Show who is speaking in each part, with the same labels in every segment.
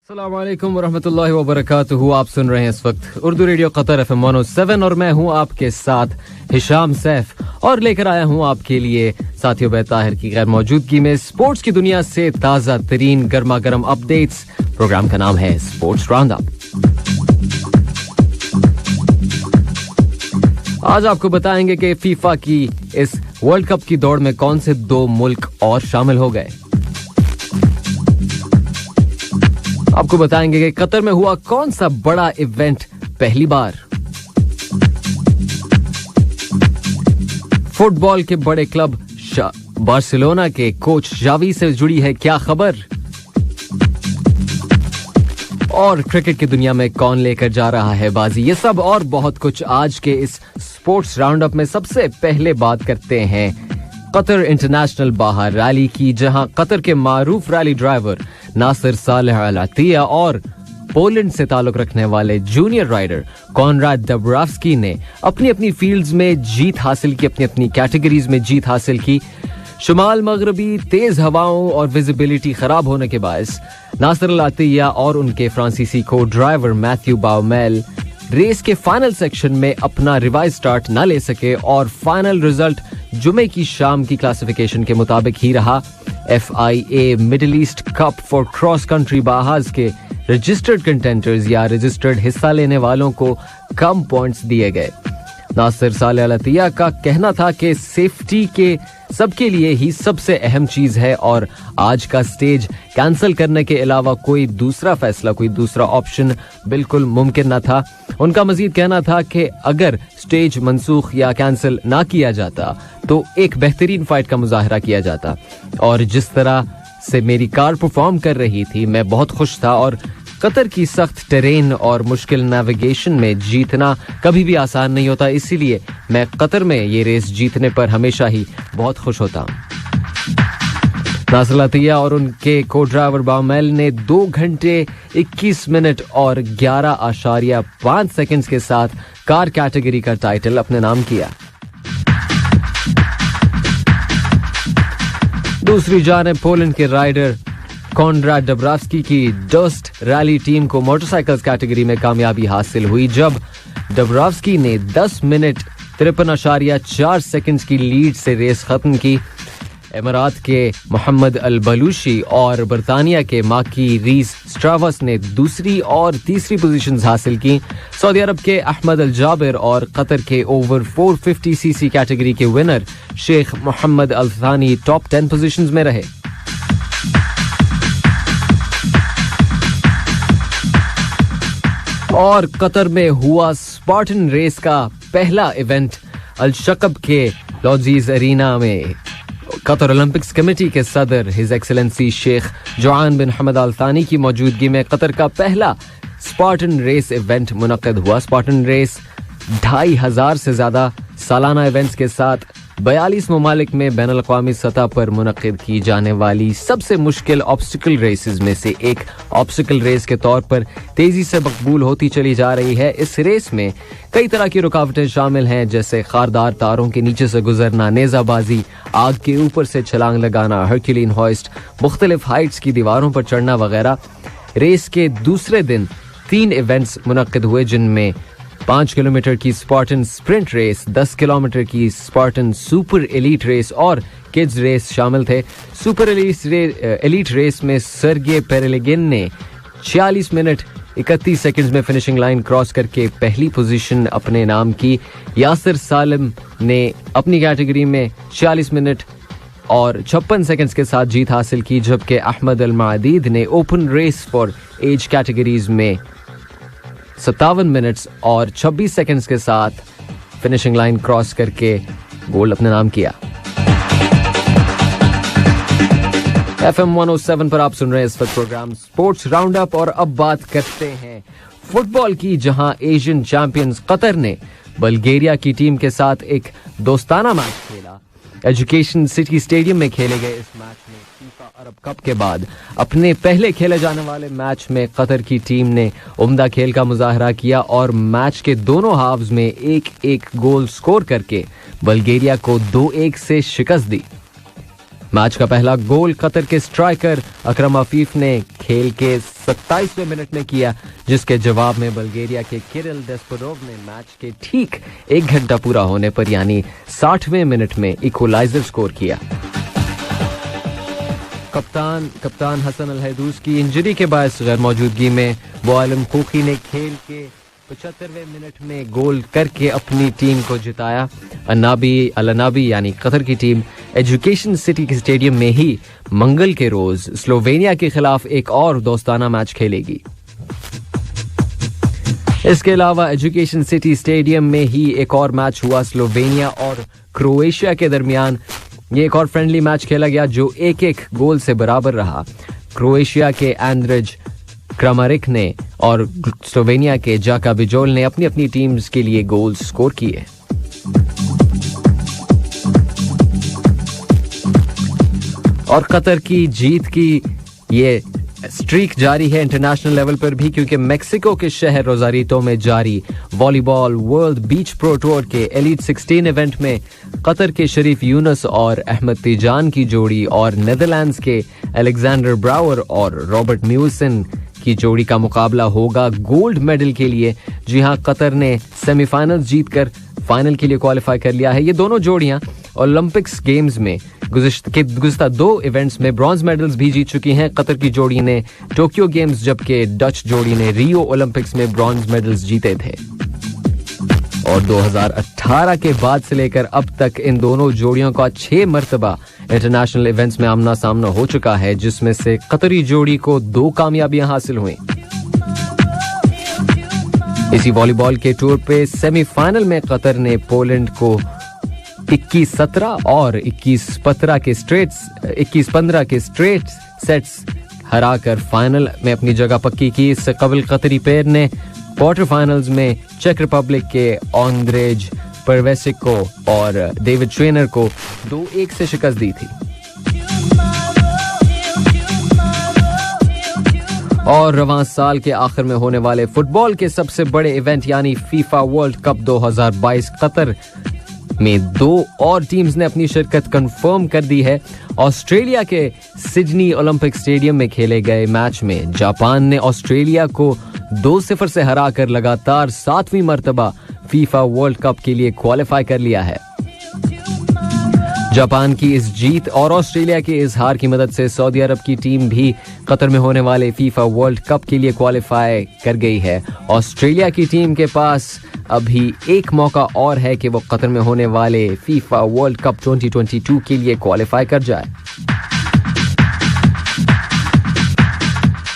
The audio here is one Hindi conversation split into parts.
Speaker 1: अस्सलाम वालेकुम वरहमतुल्लाहि वबरकातुहू। आप सुन रहे हैं इस वक्त उर्दू रेडियो कतर FM 107 और मैं हूं आपके साथ हिशाम सैफ और लेकर आया हूं आपके लिए साथियों बेताहिर की गैर मौजूदगी में स्पोर्ट्स की दुनिया से ताज़ा तरीन गर्मा गर्म अपडेट्स। प्रोग्राम का नाम है स्पोर्ट्स राउंडअप। आज आपको बताएंगे कि फीफा की इस वर्ल्ड कप की दौड़ में कौन से दो मुल्क और शामिल हो गए। आपको बताएंगे कि कतर में हुआ कौन सा बड़ा इवेंट पहली बार। फुटबॉल के बड़े क्लब बार्सिलोना के कोच जावी से जुड़ी है क्या खबर, और क्रिकेट की दुनिया में कौन लेकर जा रहा है बाजी। ये सब और बहुत कुछ आज के इस स्पोर्ट्स राउंडअप में। सबसे पहले बात करते हैं कतर इंटरनेशनल बाहर रैली की, जहां कतर के मारूफ रैली ड्राइवर नासिर सालेह अल अतिया और पोलैंड से ताल्लुक रखने वाले जूनियर राइडर कॉनराड डबराव्स्की ने अपनी अपनी फील्ड्स में जीत हासिल की, अपनी अपनी कैटेगरीज में जीत हासिल की। शुमाल मगरबी तेज हवाओं और विजिबिलिटी खराब होने के बायस नासिर अल अतिया और उनके फ्रांसीसी को ड्राइवर मैथ्यू बाउमेल रेस के फाइनल सेक्शन में अपना रिवाइज स्टार्ट न ले सके और फाइनल रिजल्ट जुमे की शाम की क्लासिफिकेशन के मुताबिक ही रहा। FIA Middle East cup for cross country बाहाज के रजिस्टर्ड कंटेंटर्स या रजिस्टर्ड हिस्सा लेने वालों को कम पॉइंट्स दिए गए। नासिर सालेह अल अतिया का कहना था कि सेफ्टी के सबके लिए ही सबसे अहम चीज है और आज का स्टेज कैंसिल करने के अलावा कोई दूसरा फैसला, कोई दूसरा ऑप्शन बिल्कुल मुमकिन न था। उनका मजीद कहना था कि अगर स्टेज मंसूख या कैंसिल ना किया जाता तो एक बेहतरीन फाइट का मुजाहरा किया जाता, और जिस तरह से मेरी कार परफॉर्म कर रही थी मैं बहुत खुश था। और कतर की सख्त टेरेन और मुश्किल नेविगेशन में जीतना कभी भी आसान नहीं होता, इसीलिए मैं कतर में ये रेस जीतने पर हमेशा ही बहुत खुश होता हूं। नासिर अल अतिया और उनके को ड्राइवर बाउमेल ने 2 घंटे 21 मिनट और 11.5 सेकंड्स के साथ कार कैटेगरी का टाइटल अपने नाम किया। दूसरी जानिब पोलैंड के राइडर कॉनराड डबराव्स्की की डस्ट रैली टीम को मोटरसाइकिल्स कैटेगरी में कामयाबी हासिल हुई, जब डबराव्स्की ने 10 मिनट 53.4 सेकंड्स की लीड से रेस खत्म की। इमारात के मोहम्मद अल बलूशी और बरतानिया के माकी रीस स्ट्रावस ने दूसरी और तीसरी पोजीशंस हासिल की। सऊदी अरब के अहमद अल जाबिर और कतर के ओवर 450cc कैटेगरी के विनर शेख मोहम्मद अल थानी टॉप 10 पोजीशंस में रहे। और कतर में हुआ स्पार्टन रेस का पहला इवेंट अल शकब के लॉजीज अरीना में कतर ओलंपिक्स कमेटी के सदर हिज एक्सेलेंसी शेख जोआन बिन हमद अल थानी की मौजूदगी में कतर का पहला स्पार्टन रेस इवेंट मुनक्किद हुआ। स्पार्टन रेस 2500 से ज्यादा सालाना इवेंट्स के साथ 42 ममालिक में बैनुल अक़वामी सतह पर मुनक्किद की जाने वाली सबसे मुश्किल ऑब्स्टिकल रेसेस में से एक ऑब्स्टिकल रेस के तौर पर तेजी से मकबूल होती चली जा रही है। इस रेस में कई तरह की रुकावटें शामिल हैं, जैसे खारदार तारों के नीचे से गुजरना, नेजाबाजी, आग के ऊपर से छलांग लगाना, हर्क्यूलिन हॉइस्ट, मुख्तलिफ हाइट्स की दीवारों पर चढ़ना वगैरह। रेस के दूसरे दिन 3 इवेंट्स मुनक्किद हुए, जिनमें 5 किलोमीटर की स्पार्टन स्प्रिंट रेस, 10 किलोमीटर की स्पार्टन सुपर एलीट रेस और किड्स रेस शामिल थे। सुपर एलीट रेस में सर्गे पेरेलिगिन ने 46 मिनट 31 सेकंड्स में फिनिशिंग लाइन क्रॉस करके पहली पोजीशन अपने नाम की। यासिर सालिम ने अपनी कैटेगरी में 46 मिनट और 56 सेकंड्स के साथ जीत हासिल की, जबकि अहमद अल मादीद ने open race for age categories में 57 मिनट्स और 26 सेकंड्स के साथ फिनिशिंग लाइन क्रॉस करके गोल्ड अपने नाम किया। FM 107 पर आप सुन रहे हैं इस वक्त प्रोग्राम स्पोर्ट्स राउंडअप, और अब बात करते हैं फुटबॉल की, जहां एशियन चैंपियंस कतर ने बल्गेरिया की टीम के साथ एक दोस्ताना मैच खेला। एजुकेशन सिटी स्टेडियम में खेले गए इस मैच में फीफा अरब कप के बाद अपने पहले खेले जाने वाले मैच में कतर की टीम ने उम्दा खेल का मुजाहरा किया और मैच के दोनों हाफ्स में 1-1 गोल स्कोर करके बल्गेरिया को 2-1 से शिकस्त दी। मैच का पहला गोल कतर के स्ट्राइकर अकरम अफीफ ने खेल के 27वें मिनट में किया, जिसके जवाब में बल्गेरिया के किरिल डेस्पोडोव ने मैच के ठीक 1 घंटा पूरा होने पर यानी 60वें मिनट में इक्वलाइजर स्कोर किया। कप्तान हसन अल हैदूस की इंजरी के बायस गैर मौजूदगी में बोआलम खोखी ने खेल के 75वें मिनट में गोल करके अपनी टीम को जिताया। अल-अनाबी यानी कतर की टीम एजुकेशन सिटी के स्टेडियम में ही मंगल के रोज स्लोवेनिया के खिलाफ एक और दोस्ताना मैच खेलेगी। इसके अलावा एजुकेशन सिटी स्टेडियम में ही एक और मैच हुआ स्लोवेनिया और क्रोएशिया के दरमियान। ये एक और फ्रेंडली मैच खेला गया जो 1-1 गोल से बराबर रहा। क्रोएशिया के एंड्रिज क्रामरिक ने और स्लोवेनिया के जाका बिजोल ने अपनी अपनी टीम्स के लिए गोल स्कोर किए। और कतर की जीत की ये स्ट्रीक जारी है इंटरनेशनल लेवल पर भी, क्योंकि मेक्सिको के शहर रोजारितो में जारी वॉलीबॉल वर्ल्ड बीच प्रो टूर के एलीट 16 इवेंट में कतर के शरीफ यूनुस और अहमद तिजान की जोड़ी और नेदरलैंड्स के अलेक्जेंडर ब्रावर और रॉबर्ट न्यूसन की जोड़ी का मुकाबला होगा गोल्ड मेडल के लिए। जी हां, कतर ने सेमीफाइनल्स जीतकर फाइनल के लिए क्वालिफाई कर लिया है। ये दोनों जोड़ियां ओलंपिक्स गेम्स में गुज़िश्ता 2 इवेंट्स में ब्रॉन्ज मेडल्स भी जीत चुकी हैं। कतर की जोड़ी ने टोक्यो गेम्स जबकि डच जोड़ी ने रियो ओलंपिक्स में ब्रॉन्ज मेडल्स जीते थे। और 2018 के बाद से लेकर अब तक इन दोनों जोड़ियों का 6 मर्तबा इंटरनेशनल इवेंट्स में आमना सामना हो चुका है, जिसमें से कतरी जोड़ी को 2 कामयाबियां हासिल हुई। इसी वॉलीबॉल के टूर पे सेमीफाइनल में कतर ने पोलैंड को 21-17 और 21-15 के स्ट्रेट सेट्स हराकर फाइनल में अपनी जगह पक्की की। इससे कबल कतरी पेयर ने क्वार्टर फाइनल्स में चेक रिपब्लिक के ऑन्ड्रेज परवेसिक को और डेविड ट्रेनर को 2-1 से शिकस्त दी थी। और रवां साल के आखिर में होने वाले फुटबॉल के सबसे बड़े इवेंट यानी फीफा वर्ल्ड कप 2022 कतर में 2 और टीम्स ने अपनी शिरकत कंफर्म कर दी है। ऑस्ट्रेलिया के सिडनी ओलंपिक स्टेडियम में खेले गए मैच में जापान ने ऑस्ट्रेलिया को 2-0 से हराकर लगातार 7वीं मर्तबा फीफा वर्ल्ड कप के लिए क्वालिफाई कर लिया है। जापान की इस जीत और ऑस्ट्रेलिया के इस हार की मदद से सऊदी अरब की टीम भी कतर में होने वाले फीफा वर्ल्ड कप के लिए क्वालिफाई कर गई है। ऑस्ट्रेलिया की टीम के पास अभी एक मौका और है कि वो कतर में होने वाले फीफा वर्ल्ड कप 2022 के लिए क्वालिफाई कर जाए।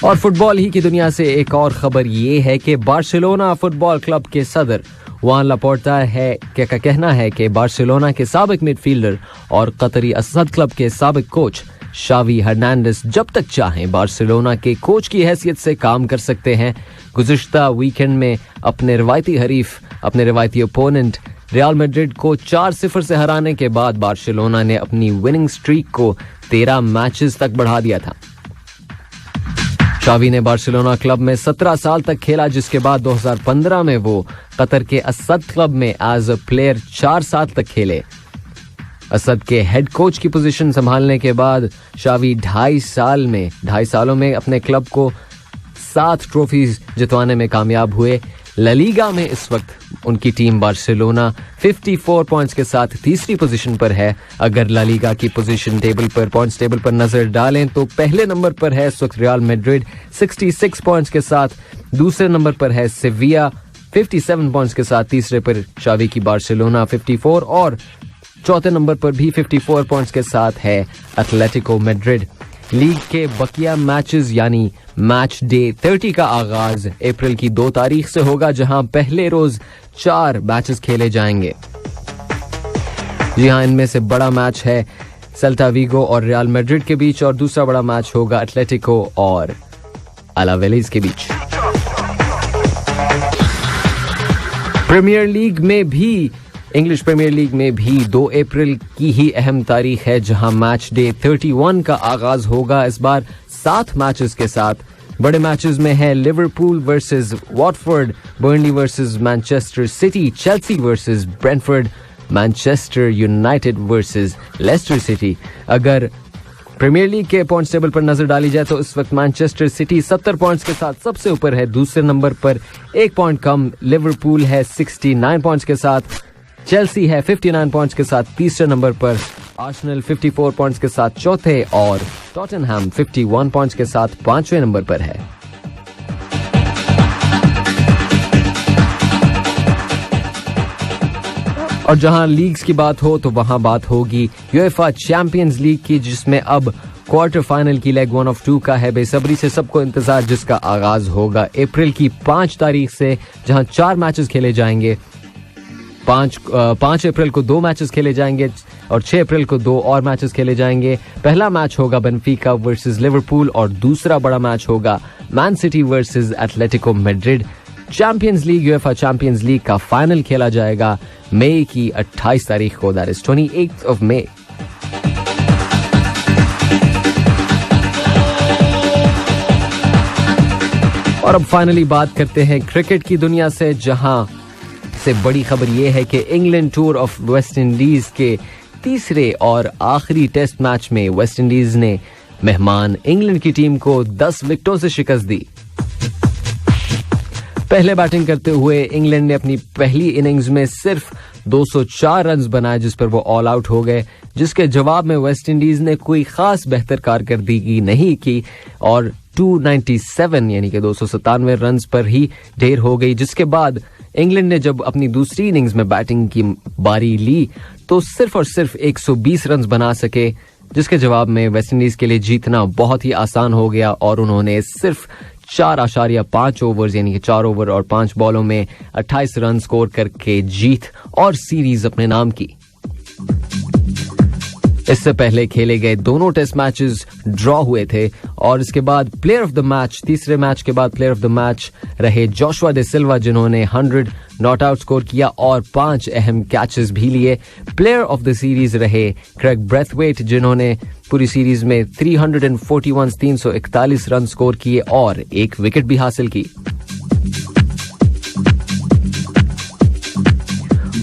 Speaker 1: और फुटबॉल ही की दुनिया से एक और खबर ये है कि बार्सिलोना फुटबॉल क्लब के सदर जुआन लापोर्टा का कहना है कि बार्सिलोना के साबिक मिडफील्डर और कतरी असद क्लब के साबिक कोच शावी हर्नांडेस जब तक चाहें बार्सिलोना के कोच की हैसियत से काम कर सकते हैं। गुज़िश्ता वीकेंड में अपने रिवायती ओपोनेंट रियल मैड्रिड को 4-0 से हराने के बाद बार्सिलोना ने अपनी विनिंग स्ट्रीक को 13 मैचेस तक बढ़ा दिया था। शावी ने बार्सिलोना क्लब में 17 साल तक खेला, जिसके बाद 2015 में वो कतर के असद क्लब में एज अ प्लेयर 4 साल तक खेले। असद के हेड कोच की पोजीशन संभालने के बाद शावी 2.5 सालों में अपने क्लब को 7 ट्रॉफीज जितवाने में कामयाब हुए। ला लीगा में इस वक्त उनकी टीम बार्सिलोना 54 पॉइंट्स के साथ तीसरी पोजीशन पर है। अगर ला लीगा की पोजीशन पॉइंट्स टेबल पर नजर डालें तो पहले नंबर पर है इस वक्त रियल मैड्रिड 66 पॉइंट्स के साथ, दूसरे नंबर पर है सेविया 57 पॉइंट्स के साथ, तीसरे पर शावी की बार्सिलोना 54 और चौथे नंबर पर भी 54 पॉइंट्स के साथ है एथलेटिको मैड्रिड। लीग के बकिया मैचेस यानी मैच डे 30 का आगाज अप्रैल की 2 तारीख से होगा, जहां पहले रोज 4 मैचेस खेले जाएंगे। जी हां, इनमें से बड़ा मैच है सेल्टा विगो और रियल मैड्रिड के बीच और दूसरा बड़ा मैच होगा एथलेटिको और अलावेलिस के बीच। इंग्लिश प्रीमियर लीग में भी 2 अप्रैल की ही अहम तारीख है, जहां मैच डे 31 का आगाज होगा। इस बार 7 मैचेस के साथ बड़े मैचेस में है Liverpool versus Watford, Burnley versus Manchester City, Chelsea versus Brentford, Manchester United versus Leicester City. अगर प्रीमियर लीग के पॉइंट्स टेबल पर नजर डाली जाए तो इस वक्त मैनचेस्टर सिटी 70 पॉइंट्स के साथ सबसे ऊपर है। दूसरे नंबर पर 1 पॉइंट कम लिवरपूल है 69 पॉइंट्स के साथ। चेल्सी है 59 पॉइंट्स के साथ तीसरे नंबर पर। आर्सेनल 54 पॉइंट्स के साथ चौथे और टॉटनहैम 51 पॉइंट्स के साथ पांचवें नंबर पर है। और जहां लीग्स की बात हो तो वहां बात होगी यूएफए चैंपियंस लीग की, जिसमें अब क्वार्टर फाइनल की लेग 1 ऑफ 2 का है बेसब्री से सबको इंतजार, जिसका आगाज होगा अप्रैल की 5 तारीख से, जहां 4 मैचेस खेले जाएंगे। 5 अप्रैल को 2 मैचेस खेले जाएंगे और 6 अप्रैल को 2 और मैचेस खेले जाएंगे। पहला मैच होगा बेनफिका वर्सेस लिवरपूल और दूसरा बड़ा मैच होगा man city versus Atletico Madrid. Champions league UEFA champions league का फाइनल खेला जाएगा मई की 28 तारीख को, that is 28th of May। और अब फाइनली बात करते हैं क्रिकेट की दुनिया से, जहां से बड़ी खबर यह है कि England tour of West Indies के तीसरे और आखिरी टेस्ट मैच में वेस्ट इंडीज ने मेहमान इंग्लैंड की टीम को 10 विकेटों से शिकस्त दी। पहले बैटिंग करते हुए इंग्लैंड ने अपनी पहली इनिंग्स में सिर्फ 204 रन्स बनाए, जिस पर वो ऑल आउट हो गए, जिसके जवाब में वेस्ट इंडीज ने कोई खास बेहतर कारकर्दगी नहीं की और 297 यानी कि 297 रन्स पर ही ढेर हो गई। जिसके बाद इंग्लैंड ने जब अपनी दूसरी इनिंग्स में बैटिंग की बारी ली तो सिर्फ और सिर्फ 120 रन्स बना सके, जिसके जवाब में वेस्ट इंडीज के लिए जीतना बहुत ही आसान हो गया और उन्होंने सिर्फ 4.5 ओवर्स यानी कि 4 ओवर और 5 बॉलों में 28 रन स्कोर करके जीत और सीरीज अपने नाम की। इससे पहले खेले गए दोनों टेस्ट मैचेस ड्रॉ हुए थे और इसके बाद प्लेयर ऑफ द मैच, तीसरे मैच के बाद प्लेयर ऑफ द मैच रहे जोशुआ डे सिल्वा, जिन्होंने 100 नॉट आउट स्कोर किया और 5 अहम कैचेस भी लिए। प्लेयर ऑफ द सीरीज रहे क्रेग ब्रेथवेट, जिन्होंने पूरी सीरीज में 341 रन स्कोर किए और 1 विकेट भी हासिल की।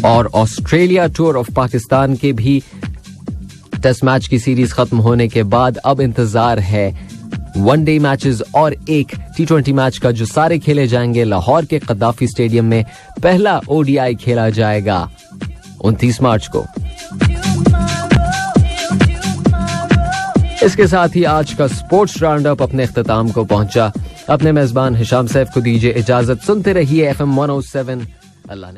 Speaker 1: और ऑस्ट्रेलिया टूर ऑफ पाकिस्तान के भी टेस्ट मैच की सीरीज खत्म होने के बाद अब इंतजार है वनडे मैचेस और एक T20 मैच का, जो सारे खेले जाएंगे लाहौर के कद्दाफी स्टेडियम में। पहला ODI खेला जाएगा 29 मार्च को। इसके साथ ही आज का स्पोर्ट्स राउंड अप अपने इख्तिताम को पहुंचा। अपने मेजबान हिशाम सैफ को दीजिए इजाजत। सुनते रहिए FM 107। अल्लाह ने